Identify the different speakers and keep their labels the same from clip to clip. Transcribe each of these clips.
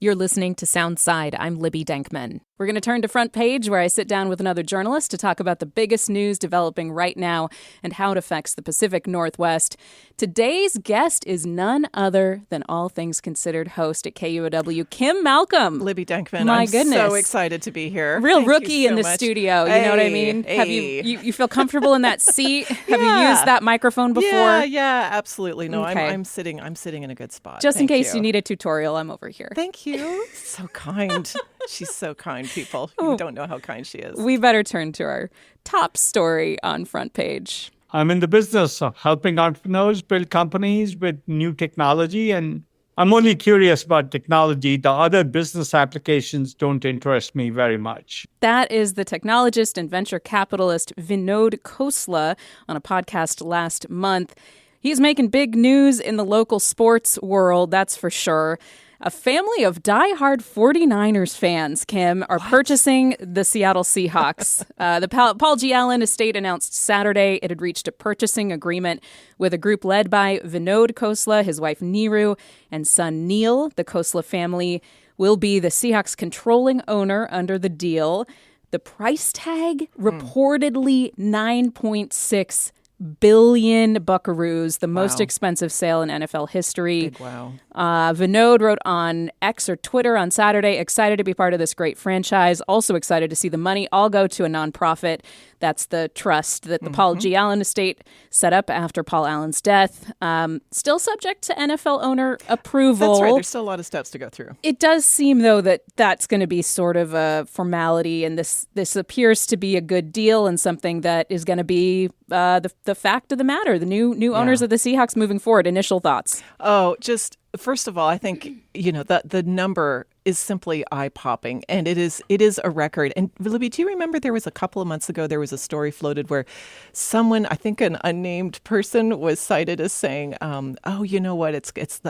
Speaker 1: You're listening to Soundside. I'm Libby Denkman. We're going to turn to Front Page, where I sit down with another journalist to talk about the biggest news developing right now and how it affects the Pacific Northwest. Today's guest is none other than All Things Considered host at KUOW, Kim Malcolm.
Speaker 2: Libby Denkman,
Speaker 1: My goodness.
Speaker 2: So excited to be here.
Speaker 1: Real
Speaker 2: Thank
Speaker 1: rookie
Speaker 2: you so
Speaker 1: in the
Speaker 2: much.
Speaker 1: studio, you know what I mean?
Speaker 2: Hey.
Speaker 1: Have you feel comfortable in that seat? Have you used that microphone before?
Speaker 2: Yeah, absolutely. No,
Speaker 1: Okay.
Speaker 2: I'm sitting in a good spot.
Speaker 1: Just in
Speaker 2: Thank
Speaker 1: case you need a tutorial, I'm over here.
Speaker 2: Thank you. So kind. She's so kind, people. You don't know how kind she is.
Speaker 1: We better turn to our top story on Front Page.
Speaker 3: I'm in the business of helping entrepreneurs build companies with new technology, and I'm only curious about technology. The other business applications don't interest me very much.
Speaker 1: That is the technologist and venture capitalist Vinod Khosla on a podcast last month. He's making big news in the local sports world, that's for sure. A family of diehard 49ers fans, Kim, are purchasing the Seattle Seahawks. The Paul G. Allen estate announced Saturday it had reached a purchasing agreement with a group led by Vinod Khosla, his wife Neeru, and son Neil. The Khosla family will be the Seahawks' controlling owner under the deal. The price tag, reportedly $9.6 billion buckaroos, the most expensive sale in NFL history.
Speaker 2: Big wow.
Speaker 1: Vinod wrote on X or Twitter on Saturday, excited to be part of this great franchise, also excited to see the money all go to a nonprofit. That's the trust that the Paul G. Allen estate set up after Paul Allen's death. Still subject to NFL owner approval.
Speaker 2: That's right. There's still a lot of steps to go through.
Speaker 1: It does seem, though, that that's going to be sort of a formality, and this appears to be a good deal and something that is going to be the fact of the matter. The new owners of the Seahawks moving forward. Initial thoughts?
Speaker 2: Oh, just first of all, I think the number is simply eye-popping, and it is a record. And Libby, do you remember there was a couple of months ago there was a story floated where someone, I think an unnamed person, was cited as saying, "Oh, you know what? It's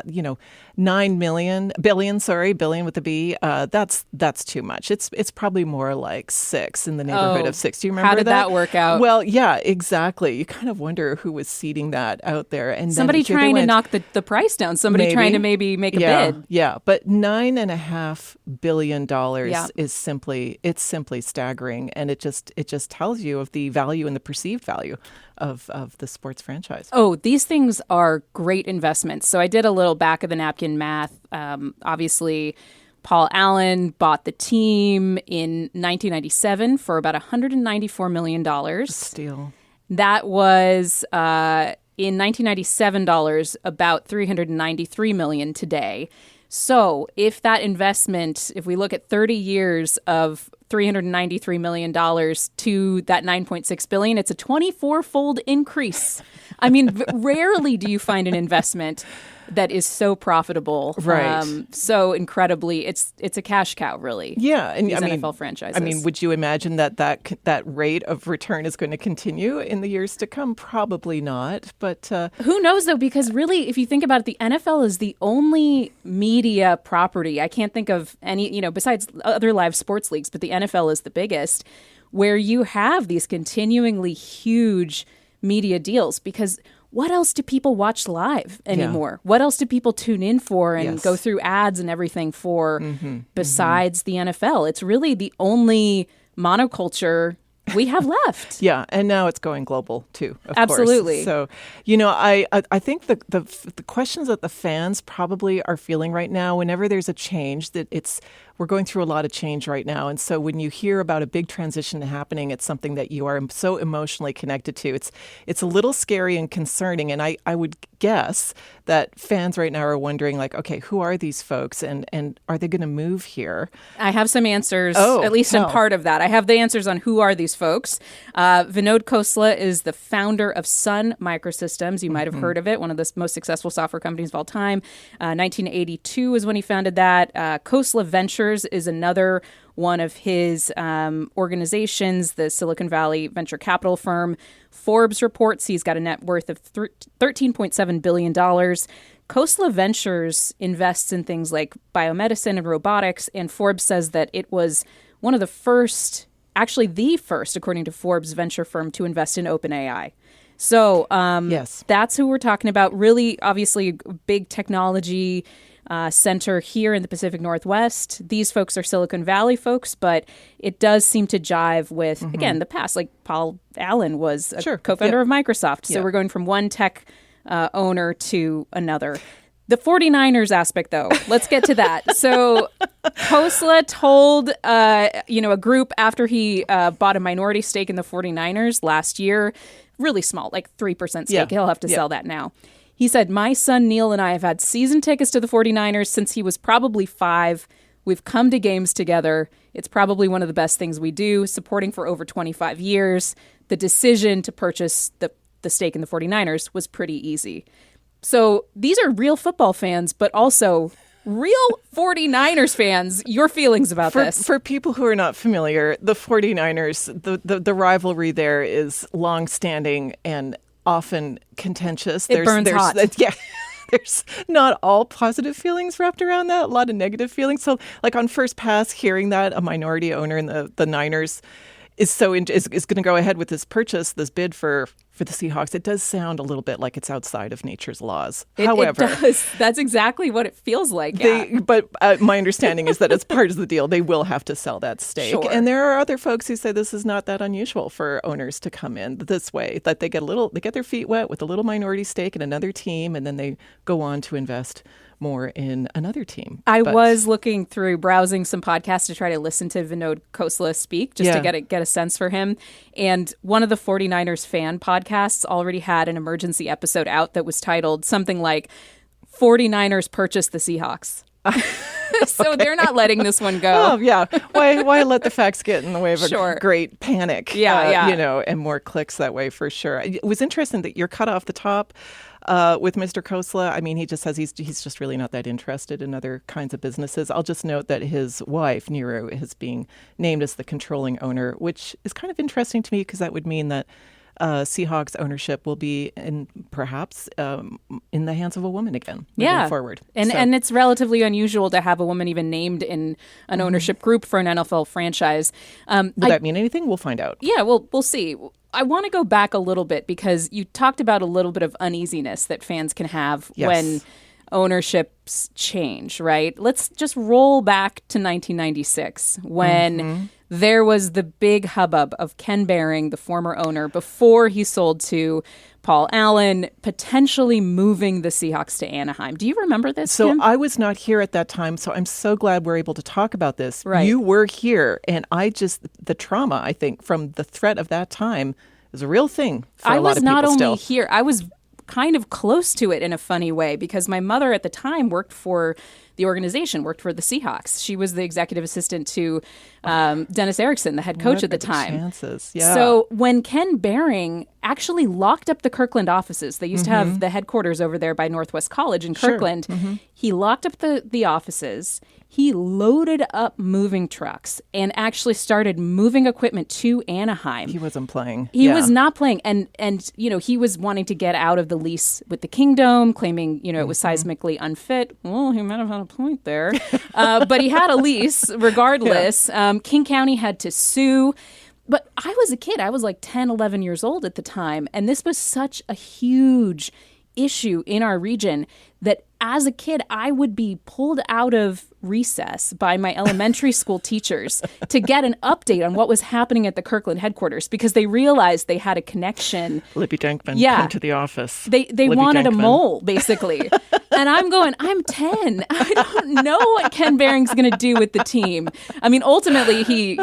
Speaker 2: 9 billion with a B. That's too much. It's probably more like 6 in the neighborhood of 6. Do you remember
Speaker 1: how did that work out?
Speaker 2: Well, yeah, exactly. You kind of wonder who was seeding that out there, and
Speaker 1: somebody trying to knock the price down. Somebody trying to maybe make a bid.
Speaker 2: Yeah, but $9.5 billion is simply staggering, and it just tells you of the value and the perceived value of the sports franchise.
Speaker 1: Oh, these things are great investments. So I did a little back of the napkin math. Obviously, Paul Allen bought the team in 1997 for about $194 million.
Speaker 2: Steal.
Speaker 1: That was in 1997 dollars about $393 million today. So if that investment, if we look at 30 years of $393 million to that $9.6 billion, it's a 24-fold increase. I mean, rarely do you find an investment that is so profitable,
Speaker 2: right?
Speaker 1: So incredibly, it's a cash cow, really.
Speaker 2: Yeah, and
Speaker 1: these NFL franchises.
Speaker 2: I mean, would you imagine that rate of return is going to continue in the years to come? Probably not, but
Speaker 1: who knows though? Because really, if you think about it, the NFL is the only media property. I can't think of any, besides other live sports leagues, but the NFL is the biggest, where you have these continuingly huge media deals. Because what else do people watch live anymore? Yeah. What else do people tune in for and go through ads and everything for besides the NFL? It's really the only monoculture we have left.
Speaker 2: Yeah, and now it's going global too, of
Speaker 1: Absolutely.
Speaker 2: course. So, I think the questions that the fans probably are feeling right now, whenever there's a change, we're going through a lot of change right now. And so when you hear about a big transition happening, it's something that you are so emotionally connected to. It's a little scary and concerning. And I would guess that fans right now are wondering, like, okay, who are these folks and are they going to move here?
Speaker 1: I have some answers, at least in part of that. I have the answers on who are these folks. Vinod Khosla is the founder of Sun Microsystems. You might have heard of it, one of the most successful software companies of all time. 1982 is when he founded that. Khosla Ventures is another one of his organizations, the Silicon Valley venture capital firm. Forbes reports he's got a net worth of $13.7 billion. Khosla Ventures invests in things like biomedicine and robotics, and Forbes says that it was one of the first, actually the first, according to Forbes venture firm, to invest in OpenAI. So that's who we're talking about. Really, obviously, big technology center here in the Pacific Northwest. These folks are Silicon Valley folks, but it does seem to jive with, again, the past. Like Paul Allen was a co-founder of Microsoft. So we're going from one tech owner to another. The 49ers aspect, though, let's get to that. So Khosla told, a group after he bought a minority stake in the 49ers last year, really small, like 3% stake.
Speaker 2: Yeah.
Speaker 1: He'll have to sell that now. He said, "My son Neil and I have had season tickets to the 49ers since he was probably 5. We've come to games together. It's probably one of the best things we do, supporting for over 25 years. The decision to purchase the stake in the 49ers was pretty easy." So these are real football fans, but also real 49ers fans. Your feelings about this?
Speaker 2: For people who are not familiar, the 49ers, the rivalry there is longstanding and often contentious.
Speaker 1: It burns hot.
Speaker 2: There's not all positive feelings wrapped around that, a lot of negative feelings. So like on first pass, hearing that a minority owner in the Niners is going to go ahead with this purchase, this bid for the Seahawks, it does sound a little bit like it's outside of nature's laws. However,
Speaker 1: it does. That's exactly what it feels like.
Speaker 2: But my understanding is that as part of the deal, they will have to sell that stake.
Speaker 1: Sure.
Speaker 2: And there are other folks who say this is not that unusual for owners to come in this way, that they get their feet wet with a little minority stake in another team, and then they go on to invest more in another team.
Speaker 1: I was looking through, browsing some podcasts to try to listen to Vinod Khosla speak, just to get a sense for him. And one of the 49ers fan podcasts already had an emergency episode out that was titled something like 49ers purchase the Seahawks. So they're not letting this one go.
Speaker 2: Oh, yeah. Why let the facts get in the way of a great panic? And more clicks that way for sure. It was interesting that you're cut off the top with Mr. Khosla. I mean, he just says he's just really not that interested in other kinds of businesses. I'll just note that his wife, Neero, is being named as the controlling owner, which is kind of interesting to me because that would mean that Seahawks ownership will be perhaps in the hands of a woman again moving forward.
Speaker 1: And it's relatively unusual to have a woman even named in an ownership group for an NFL franchise.
Speaker 2: Will that mean anything? We'll find out.
Speaker 1: Yeah, we'll see. I want to go back a little bit because you talked about a little bit of uneasiness that fans can have when ownerships change, right? Let's just roll back to 1996 when there was the big hubbub of Ken Behring, the former owner, before he sold to Paul Allen, potentially moving the Seahawks to Anaheim. Do you remember this,
Speaker 2: So
Speaker 1: Kim?
Speaker 2: I was not here at that time, so I'm so glad we're able to talk about this.
Speaker 1: Right.
Speaker 2: You were here, and the trauma, I think, from the threat of that time is a real thing for a lot of people
Speaker 1: I was not
Speaker 2: still.
Speaker 1: only here, I was kind of close to it in a funny way because my mother at the time worked for the organization, worked for the Seahawks. She was the executive assistant to Dennis Erickson, the head coach at the time.
Speaker 2: Chances? Yeah.
Speaker 1: So when Ken Behring actually locked up the Kirkland offices, they used to have the headquarters over there by Northwest College in Kirkland. He locked up the offices. He loaded up moving trucks and actually started moving equipment to Anaheim.
Speaker 2: He wasn't playing.
Speaker 1: He was not playing. And he was wanting to get out of the lease with the Kingdom, claiming, it was seismically unfit. Well, he might have had a point there. But he had a lease regardless. King County had to sue. But I was a kid. I was like 10, 11 years old at the time. And this was such a huge issue in our region that as a kid, I would be pulled out of recess by my elementary school teachers to get an update on what was happening at the Kirkland headquarters because they realized they had a connection.
Speaker 2: Libby Denkman, come to the office.
Speaker 1: They wanted a mole, basically. And I'm 10. I don't know what Ken Behring's going to do with the team. I mean, ultimately, he,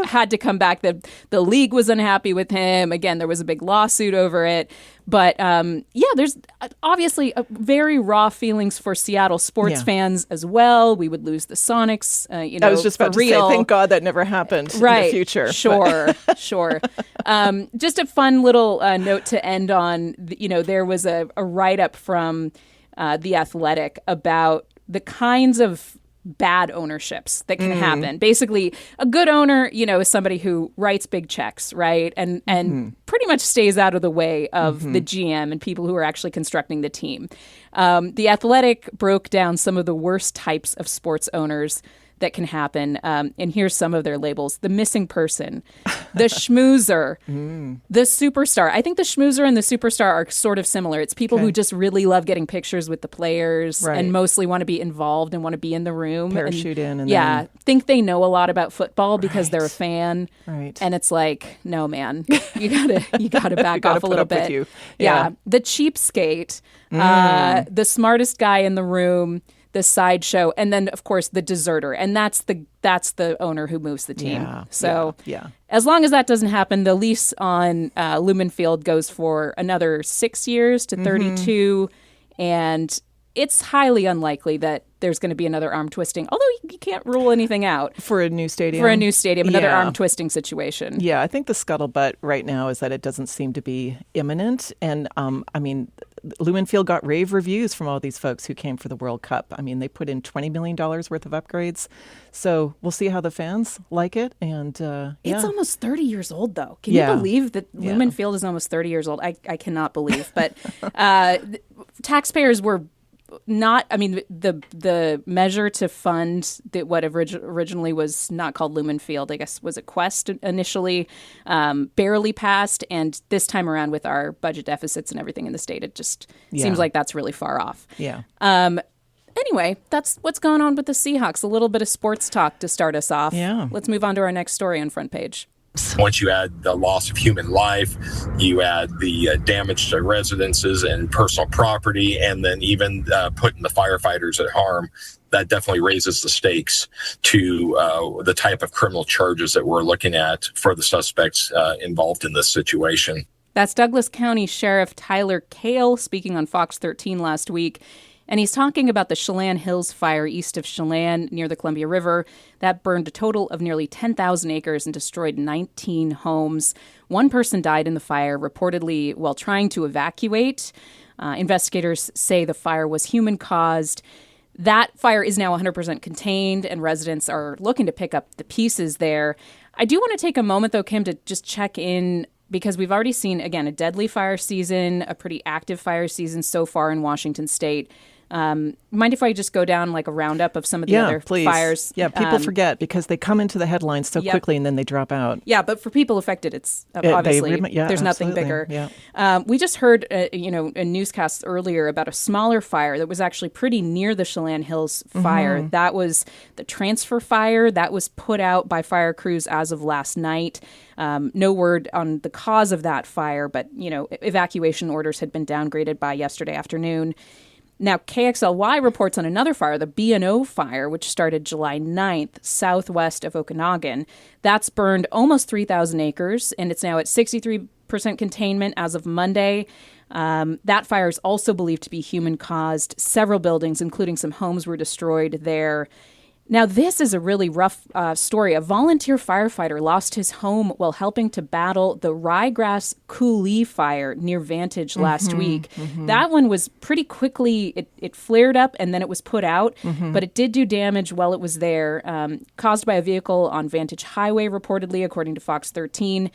Speaker 1: had to come back. The league was unhappy with him. Again, there was a big lawsuit over it. But there's obviously a very raw feelings for Seattle sports fans as well. We would lose the Sonics,
Speaker 2: I was just about to say, thank God that never happened in the future.
Speaker 1: Sure. Just a fun little note to end on. There was a write-up from The Athletic about the kinds of bad ownerships that can happen. Basically, a good owner, is somebody who writes big checks, right? And pretty much stays out of the way of the GM and people who are actually constructing the team. The Athletic broke down some of the worst types of sports owners that can happen. And here's some of their labels: the missing person, the schmoozer, the superstar. I think the schmoozer and the superstar are sort of similar. It's people who just really love getting pictures with the players and mostly want to be involved and want to be in the room.
Speaker 2: Parachute in. And
Speaker 1: then think they know a lot about football because they're a fan.
Speaker 2: Right.
Speaker 1: And it's like, no, man, you gotta back off a little bit.
Speaker 2: Yeah.
Speaker 1: The cheapskate, the smartest guy in the room, the sideshow, and then of course the deserter, and that's the owner who moves the team. As long as that doesn't happen, the lease on Lumen Field goes for another 6 years to 32, and it's highly unlikely that there's going to be another arm twisting, although you can't rule anything out.
Speaker 2: For a new stadium?
Speaker 1: Another arm twisting situation.
Speaker 2: Yeah, I think the scuttlebutt right now is that it doesn't seem to be imminent. And, Lumen Field got rave reviews from all these folks who came for the World Cup. I mean, they put in $20 million worth of upgrades. So we'll see how the fans like it. And
Speaker 1: It's almost 30 years old, though. Can you believe that Lumen Field is almost 30 years old? I cannot believe. But taxpayers were not, the measure to fund what originally was not called Lumen Field, I guess, was it Quest initially, barely passed. And this time around with our budget deficits and everything in the state, it just seems like that's really far off.
Speaker 2: Yeah.
Speaker 1: Anyway, that's what's going on with the Seahawks. A little bit of sports talk to start us off.
Speaker 2: Yeah.
Speaker 1: Let's move on to our next story on Front Page.
Speaker 4: Once you add the loss of human life, you add the damage to residences and personal property, and then even putting the firefighters at harm, that definitely raises the stakes to the type of criminal charges that we're looking at for the suspects involved in this situation.
Speaker 1: That's Douglas County Sheriff Tyler Cale speaking on Fox 13 last week. And he's talking about the Chelan Hills fire east of Chelan near the Columbia River that burned a total of nearly 10,000 acres and destroyed 19 homes. One person died in the fire, reportedly while trying to evacuate. Investigators say the fire was human-caused. That fire is now 100% contained, and residents are looking to pick up the pieces there. I do want to take a moment, though, Kim, to just check in, because we've already seen, again, a deadly fire season, a pretty active fire season so far in Washington state. Mind if I just go down like a roundup of some of the other fires?
Speaker 2: Yeah, people forget because they come into the headlines so quickly and then they drop out.
Speaker 1: Yeah, but for people affected, it's obviously there's nothing bigger.
Speaker 2: Yeah.
Speaker 1: We just heard, a newscast earlier about a smaller fire that was actually pretty near the Chelan Hills fire. That was the transfer fire that was put out by fire crews as of last night. No word on the cause of that fire, but evacuation orders had been downgraded by yesterday afternoon. Now, KXLY reports on another fire, the B&O fire, which started July 9th, southwest of Okanagan. That's burned almost 3,000 acres, and it's now at 63% containment as of Monday. That fire is also believed to be human-caused. Several buildings, including some homes, were destroyed there. Now, this is a really rough story. A volunteer firefighter lost his home while helping to battle the ryegrass coulee fire near Vantage last week. That one was pretty quickly, it flared up and then it was put out, but it did do damage while it was there, caused by a vehicle on Vantage Highway, reportedly, according to Fox 13.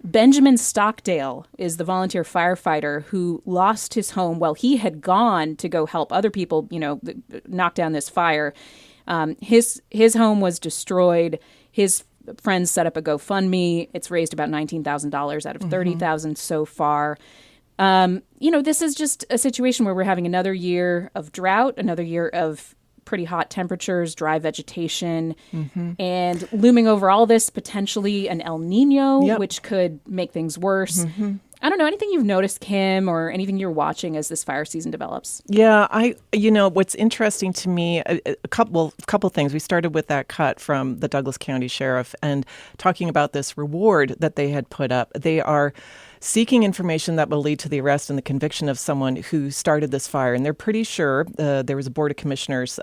Speaker 1: Benjamin Stockdale is the volunteer firefighter who lost his home while he had gone to go help other people, knock down this fire. His home was destroyed. His friends set up a GoFundMe. It's raised about $19,000 out of $30,000 so far. This is just a situation where we're having another year of drought, another year of pretty hot temperatures, dry vegetation, and looming over all this, potentially an El Nino, which could make things worse. I don't know, anything you've noticed, Kim, or anything you're watching as this fire season develops?
Speaker 2: Yeah, what's interesting to me, a couple things. We started with that cut from the Douglas County Sheriff and talking about this reward that they had put up. They are seeking information that will lead to the arrest and the conviction of someone who started this fire. And they're pretty sure, there was a board of commissioners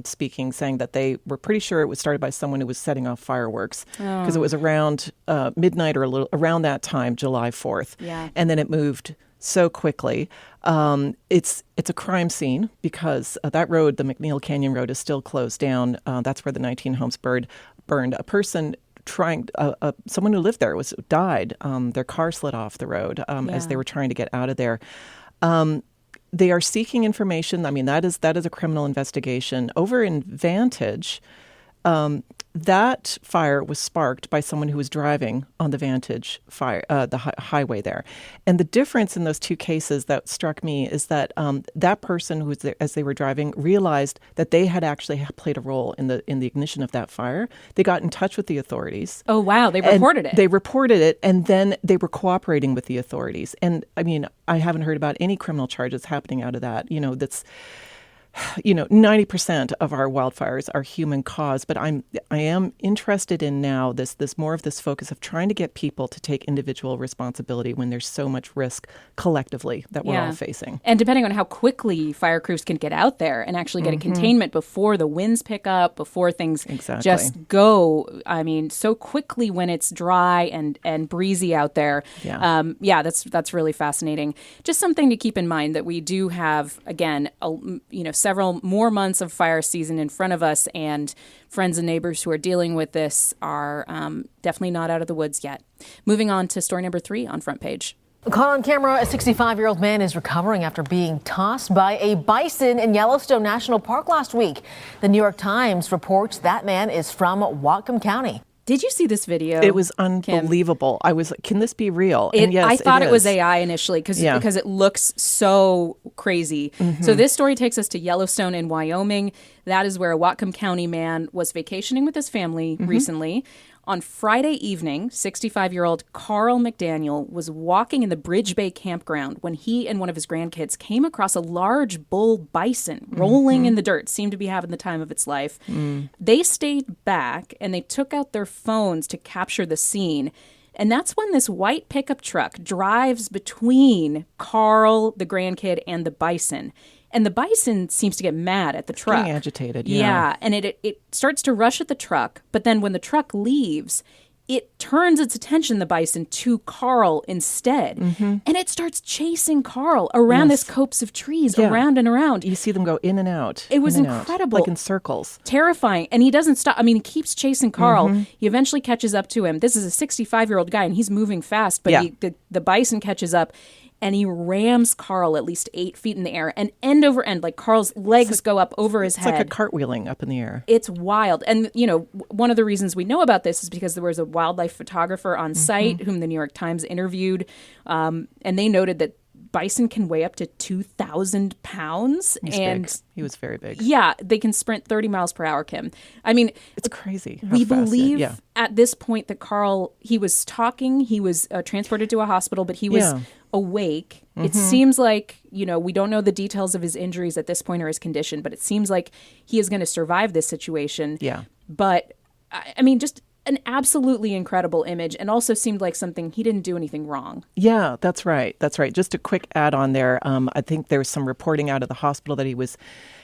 Speaker 2: speaking, saying that they were pretty sure it was started by someone who was setting off fireworks because it was around midnight or a little around that time, July 4th.
Speaker 1: Yeah.
Speaker 2: And then it moved so quickly. It's a crime scene because that road, the McNeil Canyon Road, is still closed down. That's where the 19 homes burned. A person someone who lived there died. Their car slid off the road as they were trying to get out of there. they are seeking information. I mean, that is a criminal investigation. Over in Vantage, that fire was sparked by someone who was driving on the Vantage highway there. And the difference in those two cases that struck me is that that person who was there as they were driving realized that they had actually played a role in the ignition of that fire. They got in touch with the authorities.
Speaker 1: Oh, wow. They reported it.
Speaker 2: They reported it, and then they were cooperating with the authorities. And I mean, I haven't heard about any criminal charges happening out of that. 90% of our wildfires are human caused, but I am interested in now this more of this focus of trying to get people to take individual responsibility when there's so much risk collectively that we're all facing.
Speaker 1: And depending on how quickly fire crews can get out there and actually get a containment before the winds pick up, before things just go, I mean, so quickly when it's dry and breezy out there. That's really fascinating. Just something to keep in mind that we do have, again, several more months of fire season in front of us, and friends and neighbors who are dealing with this are definitely not out of the woods yet. Moving on to story number 3 on Front Page.
Speaker 5: Caught on camera, a 65-year-old man is recovering after being tossed by a bison in Yellowstone National Park last week. The New York Times reports that man is from Whatcom County.
Speaker 1: Did you see this video?
Speaker 2: It was unbelievable. Kim? I was like, can this be real?
Speaker 1: And yes, I thought it was AI initially because it looks so crazy. Mm-hmm. So this story takes us to Yellowstone in Wyoming. That is where a Whatcom County man was vacationing with his family recently. On Friday evening, 65-year-old Carl McDaniel was walking in the Bridge Bay campground when he and one of his grandkids came across a large bull bison rolling in the dirt, seemed to be having the time of its life. They stayed back and they took out their phones to capture the scene. And that's when this white pickup truck drives between Carl, the grandkid, and the bison. And the bison seems to get mad at the truck.
Speaker 2: Getting agitated,
Speaker 1: yeah. And it starts to rush at the truck. But then when the truck leaves, it turns its attention, the bison, to Carl instead. And it starts chasing Carl around this copse of trees, around and around.
Speaker 2: You see them go in and out.
Speaker 1: It was incredible.
Speaker 2: Like in circles.
Speaker 1: Terrifying. And he doesn't stop. I mean, he keeps chasing Carl. He eventually catches up to him. This is a 65-year-old guy, and he's moving fast. But the bison catches up. And he rams Carl at least 8 feet in the air, and end over end, like Carl's legs go up over his head.
Speaker 2: It's like a cartweiling up in the air.
Speaker 1: It's wild. And, one of the reasons we know about this is because there was a wildlife photographer on site whom the New York Times interviewed, and they noted that bison can weigh up to 2,000 pounds.
Speaker 2: He's big. He was very big.
Speaker 1: Yeah, they can sprint 30 miles per hour, Kim. I mean,
Speaker 2: it's crazy.
Speaker 1: We believe at this point that Carl, he was talking, he was transported to a hospital, but he was awake. It seems like, we don't know the details of his injuries at this point or his condition, but it seems like he is going to survive this situation.
Speaker 2: Yeah.
Speaker 1: But, I mean, just an absolutely incredible image, and also seemed like something he didn't do anything wrong.
Speaker 2: Yeah, that's right. Just a quick add on there. I think there's some reporting out of the hospital that he was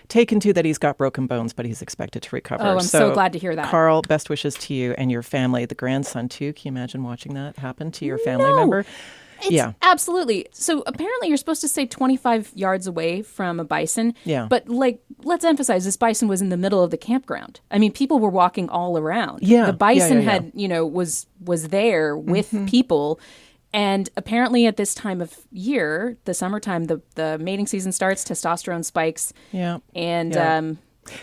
Speaker 2: taken to that he's got broken bones, but he's expected to recover.
Speaker 1: Oh, I'm so glad to hear that.
Speaker 2: Carl, best wishes to you and your family. The grandson, too. Can you imagine watching that happen to your family member?
Speaker 1: Absolutely. So apparently you're supposed to stay 25 yards away from a bison.
Speaker 2: Yeah.
Speaker 1: But let's emphasize this bison was in the middle of the campground. I mean, people were walking all around.
Speaker 2: Yeah.
Speaker 1: The bison had, was there with people. And apparently at this time of year, the summertime, the mating season starts, testosterone spikes.
Speaker 2: Yeah.
Speaker 1: And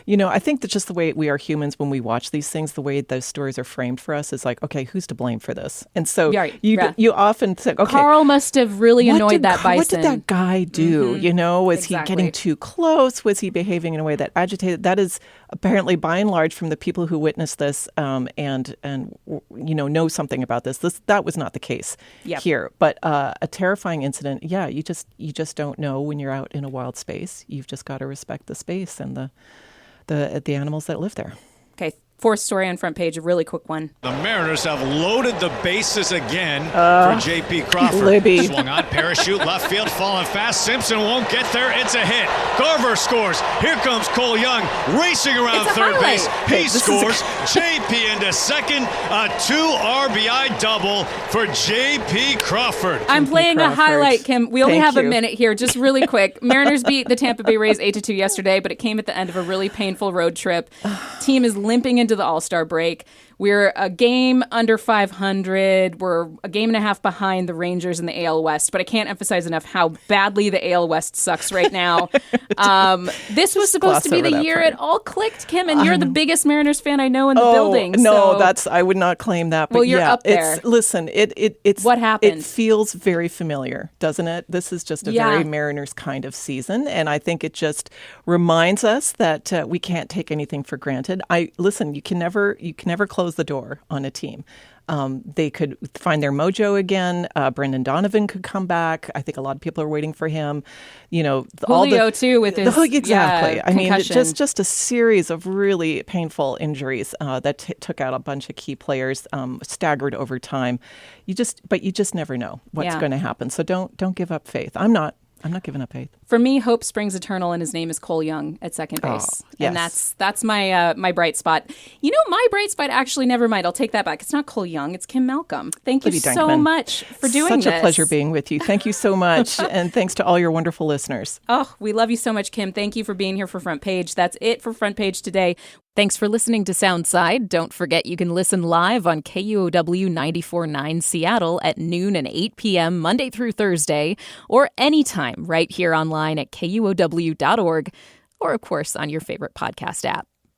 Speaker 2: I think that just the way we are humans when we watch these things, the way those stories are framed for us is like, okay, who's to blame for this? And so you often think, okay,
Speaker 1: Carl must have really annoyed that bison.
Speaker 2: What did that guy do? Was he getting too close? Was he behaving in a way that agitated? That is apparently by and large from the people who witnessed this and know something about this. That was not the case here. But a terrifying incident. Yeah, you just don't know when you're out in a wild space. You've just got to respect the space and the animals that live there.
Speaker 1: Okay, fourth story on Front Page, a really quick one.
Speaker 6: The Mariners have loaded the bases again for J.P. Crawford.
Speaker 2: Libby.
Speaker 6: Swung on, parachute, left field, falling fast. Simpson won't get there. It's a hit. Garver scores. Here comes Cole Young racing around third base. He scores. J.P. into second. A 2 RBI double for J.P. Crawford.
Speaker 1: I'm playing a highlight, Kim. We only have a minute here. Just really quick. Mariners beat the Tampa Bay Rays 8-2 yesterday, but it came at the end of a really painful road trip. Team is limping into the All-Star break. We're a game under 500. We're a game and a half behind the Rangers in the AL West, but I can't emphasize enough how badly the AL West sucks right now. This was supposed to be the year it all clicked, Kim, and you're the biggest Mariners fan I know in the building.
Speaker 2: No,
Speaker 1: so.
Speaker 2: I would not claim that. But
Speaker 1: well, you're up there.
Speaker 2: It's
Speaker 1: what happened?
Speaker 2: It feels very familiar, doesn't it? This is just a very Mariners kind of season, and I think it just reminds us that we can't take anything for granted. You can never close the door on a team. They could find their mojo again. Brendan Donovan could come back. I think a lot of people are waiting for him.
Speaker 1: Julio too with his
Speaker 2: exactly. I mean,
Speaker 1: concussion.
Speaker 2: just a series of really painful injuries that took out a bunch of key players, staggered over time. You just never know what's going to happen. So don't give up faith. I'm not giving up faith.
Speaker 1: For me, hope springs eternal, and his name is Cole Young at second base.
Speaker 2: Yes.
Speaker 1: And that's my bright spot. My bright spot, actually, never mind. I'll take that back. It's not Cole Young. It's Kim Malcolm. Thank you so much for doing this.
Speaker 2: Such a pleasure being with you. Thank you so much. And thanks to all your wonderful listeners.
Speaker 1: Oh, we love you so much, Kim. Thank you for being here for Front Page. That's it for Front Page today. Thanks for listening to Soundside. Don't forget you can listen live on KUOW 94.9 Seattle at noon and 8 p.m. Monday through Thursday, or anytime right here online at KUOW.org, or of course on your favorite podcast app.